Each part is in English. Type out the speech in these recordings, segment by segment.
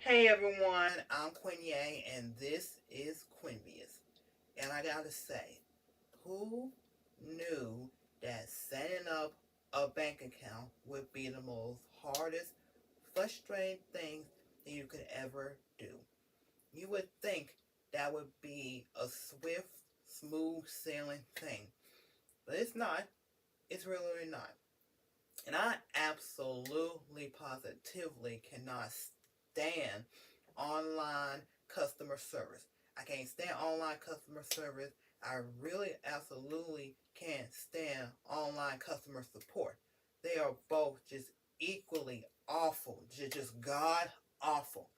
Hey everyone, I'm Quinye and this is Quinbius. And I gotta say, who knew that setting up a bank account would be the most hardest, frustrating thing that you could ever do? You would think that would be a swift, smooth sailing thing. But it's not. It's really not. And I absolutely positively cannot stand online customer service. I can't stand online customer service. I really absolutely can't stand online customer support. They are both just equally awful, just god awful.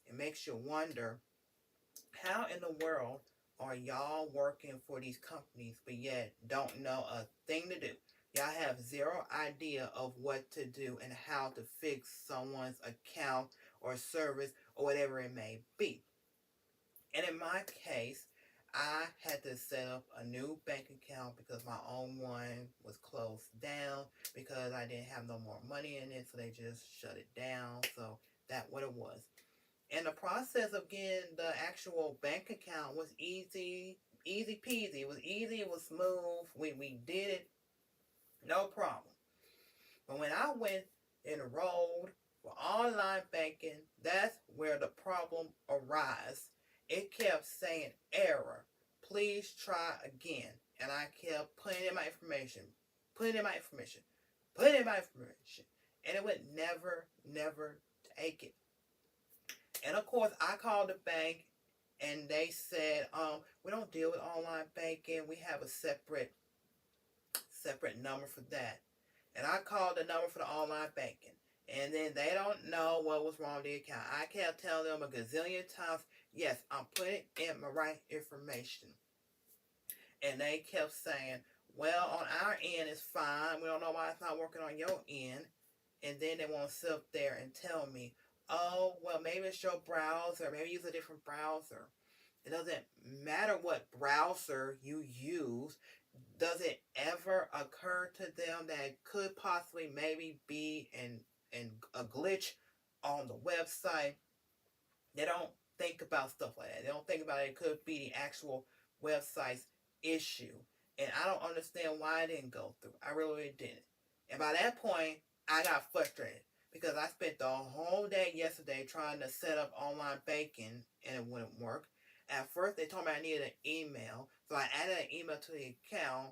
It makes you wonder, how in the world are y'all working for these companies but yet don't know a thing to do? Y'all have zero idea of what to do and how to fix someone's account or service or whatever it may be. And in my case, I had to set up a new bank account because my own one was closed down because I didn't have no more money in it, so they just shut it down. So that what it was. And the process of getting the actual bank account was easy peasy. It was easy, it was smooth. We did it, no problem. But when I went enrolled for online banking, that's where the problem arose. It kept saying error. Please try again. And I kept putting in my information, putting in my information, putting in my information. And it would never take it. And of course, I called the bank and they said, we don't deal with online banking. We have a separate number for that. And I called the number for the online banking. And then they don't know what was wrong with the account. I kept telling them a gazillion times, yes, I'm putting in my right information. And they kept saying, well, on our end it's fine. We don't know why it's not working on your end. And then they want to sit up there and tell me, oh, well, maybe it's your browser. Maybe use a different browser. It doesn't matter what browser you use. Does it ever occur to them that it could possibly maybe be in a glitch on the website? They don't think about stuff like that. They don't think about it. It could be the actual website's issue. And I don't understand why it didn't go through. I really didn't. And by that point, I got frustrated because I spent the whole day yesterday trying to set up online banking and it wouldn't work. At first, they told me I needed an email. So I added an email to the account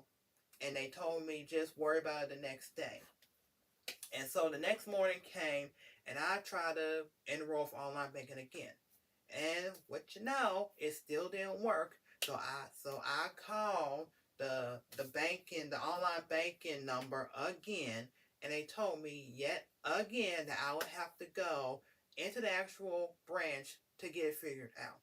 and they told me just worry about it the next day. And so the next morning came and I tried to enroll for online banking again. And what you know, it still didn't work. So I called the banking, the online banking number again, and they told me yet again that I would have to go into the actual branch to get it figured out.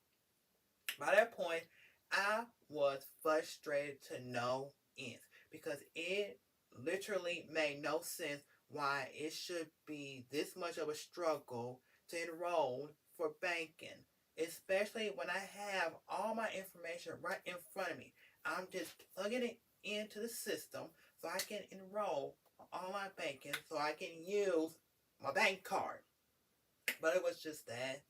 By that point, I was frustrated to no end because it literally made no sense why it should be this much of a struggle to enroll for banking, especially when I have all my information right in front of me. I'm just plugging it into the system so I can enroll online banking so I can use my bank card. But it was just that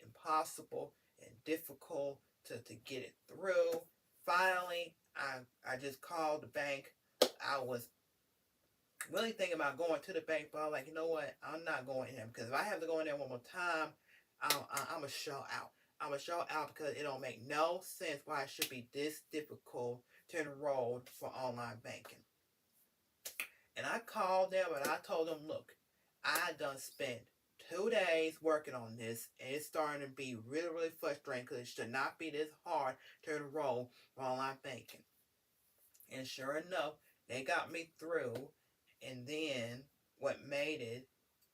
impossible and difficult to get it through. Finally, I just called the bank. I was really thinking about going to the bank, but I was like, you know what? I'm not going in there because if I have to go in there one more time, I'm going to show out. I'm going to show out because it don't make no sense why it should be this difficult to enroll for online banking. And I called them and I told them, look, I done spent 2 days working on this, and it's starting to be really, really frustrating because it should not be this hard to enroll for online banking. And sure enough, they got me through. And then what made it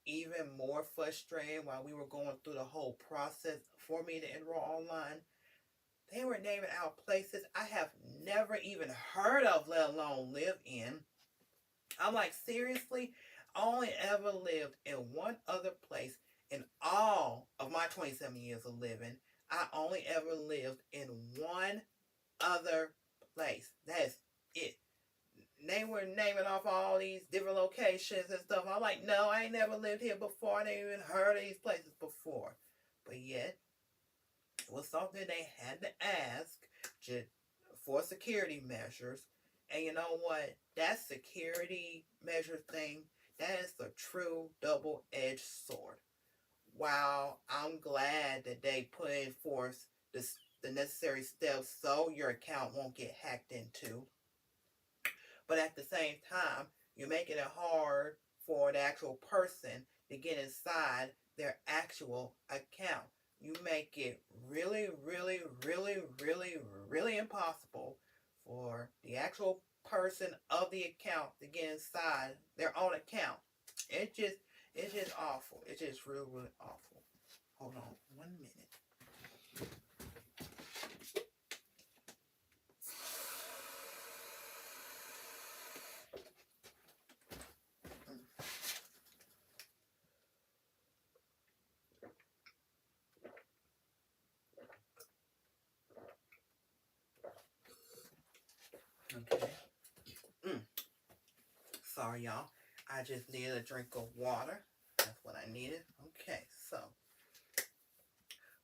even more frustrating while we were going through the whole process for me to enroll online, they were naming out places I have never even heard of, let alone live in. I'm like, seriously? I only ever lived in one other place in all of my 27 years of living. I only ever lived in one other place. That's it. They were naming off all these different locations and stuff. I'm like, no, I ain't never lived here before. I ain't even heard of these places before. But yet, it was something they had to ask just for security measures. And you know what? That security measure thing, that is a true double-edged sword. While I'm glad that they put in force the necessary steps so your account won't get hacked into, but at the same time, you're making it hard for the actual person to get inside their actual account. You make it really, really, really, really, really impossible for the actual person of the account to get inside their own account. It just, it's just awful. It's just really, really awful. Hold on 1 minute. Okay. Mm. Sorry, y'all. I just needed a drink of water. That's what I needed. Okay, so.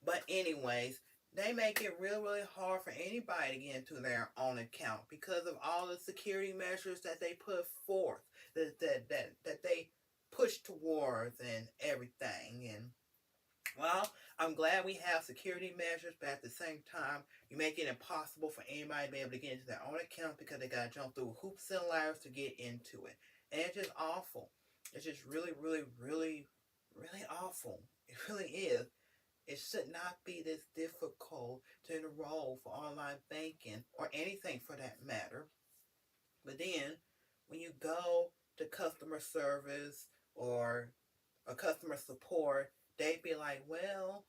But anyways, they make it really, really hard for anybody to get into their own account because of all the security measures that they put forth, that they push towards and everything. And well, I'm glad we have security measures, but at the same time, you make it impossible for anybody to be able to get into their own account because they got to jump through hoops and ladders to get into it. And it's just awful. It's just really, really, really, really awful. It really is. It should not be this difficult to enroll for online banking or anything for that matter. But then, when you go to customer service or a customer support, they'd be like, well,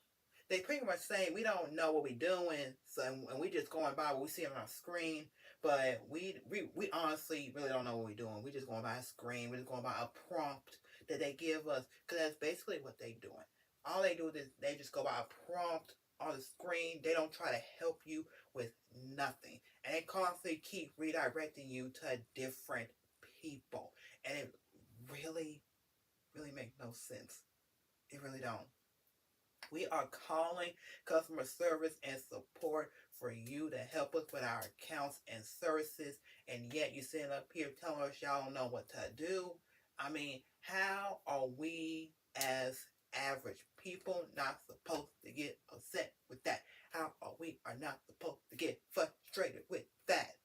they pretty much say we don't know what we're doing, so and we just going by what we see on our screen. But we honestly really don't know what we're doing. We just going by a screen. We're just going by a prompt that they give us, because that's basically what they're doing. All they do is they just go by a prompt on the screen. They don't try to help you with nothing, and they constantly keep redirecting you to different people, and it really, really makes no sense. It really don't. We are calling customer service and support for you to help us with our accounts and services, and yet you sitting up here telling us y'all don't know what to do. I mean, how are we as average people not supposed to get upset with that? How are we are not supposed to get frustrated with that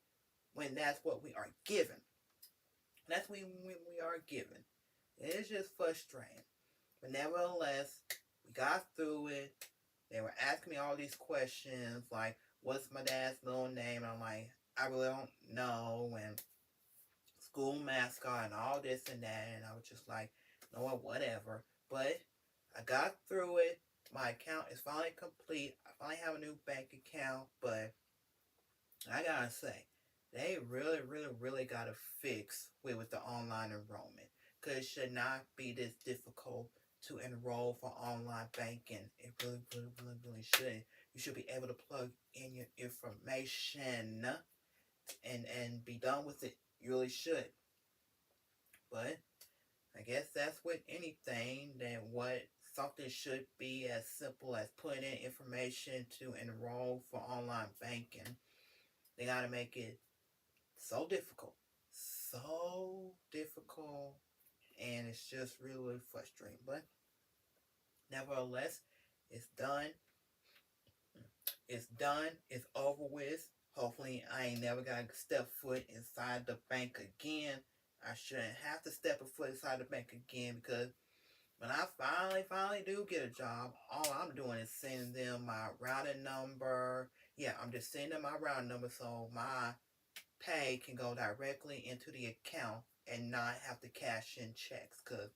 when that's what we are given? That's when we are given. It's just frustrating. But nevertheless, we got through it. They were asking me all these questions like, what's my dad's middle name? And I'm like, I really don't know. And school mascot and all this and that. And I was just like, you know what, whatever. But I got through it. My account is finally complete. I finally have a new bank account. But I gotta say, they really, really, really gotta fix with the online enrollment. Because it should not be this difficult to enroll for online banking. It really, really, really, really should. You should be able to plug in your information and be done with it. You really should. But I guess that's with anything that what something should be as simple as putting in information to enroll for online banking. They gotta make it so difficult. So difficult. And it's just really, really frustrating. But nevertheless, it's done. It's done. It's over with. Hopefully, I ain't never got to step foot inside the bank again. I shouldn't have to step a foot inside the bank again, because when I finally do get a job, all I'm doing is sending them my routing number. Yeah, I'm just sending them my routing number so my pay can go directly into the account and not have to cash in checks. Cause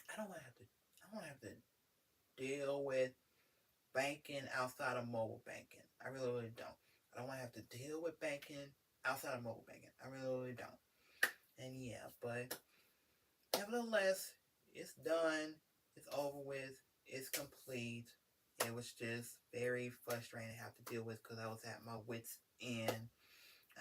I don't want to have to. I don't have to deal with banking outside of mobile banking. I really don't. I don't want to have to deal with banking outside of mobile banking. I really don't. And yeah, but nevertheless, it's done. It's over with. It's complete. It was just very frustrating to have to deal with because I was at my wits' end.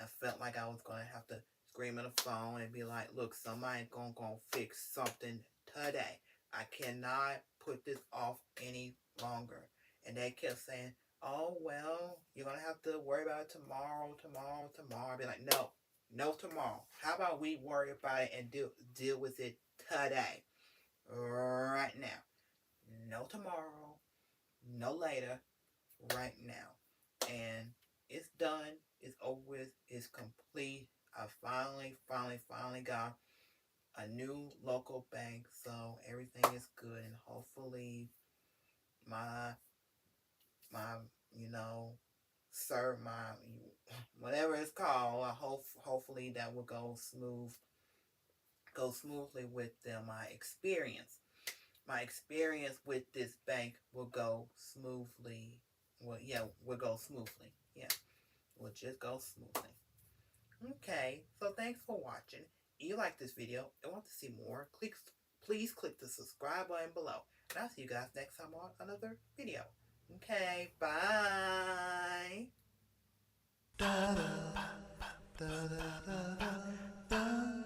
I felt like I was going to have to scream on the phone and be like, look, somebody gonna fix something today. I cannot put this off any longer. And they kept saying, oh, well, you're going to have to worry about it tomorrow. I'd be like, no tomorrow. How about we worry about it and deal with it today, right now. No tomorrow, no later, right now. And it's done. It's over with. It's complete. I finally got a new local bank, so everything is good. And hopefully, my my you know, sir, my whatever it's called. Hopefully that will go smoothly with them. My experience with this bank will go smoothly. Well, yeah, will go smoothly. Yeah, will just go smoothly. Okay, so thanks for watching. If you like this video and want to see more, please click the subscribe button below. And I'll see you guys next time on another video. Okay, bye. Da, da, da, da, da, da, da.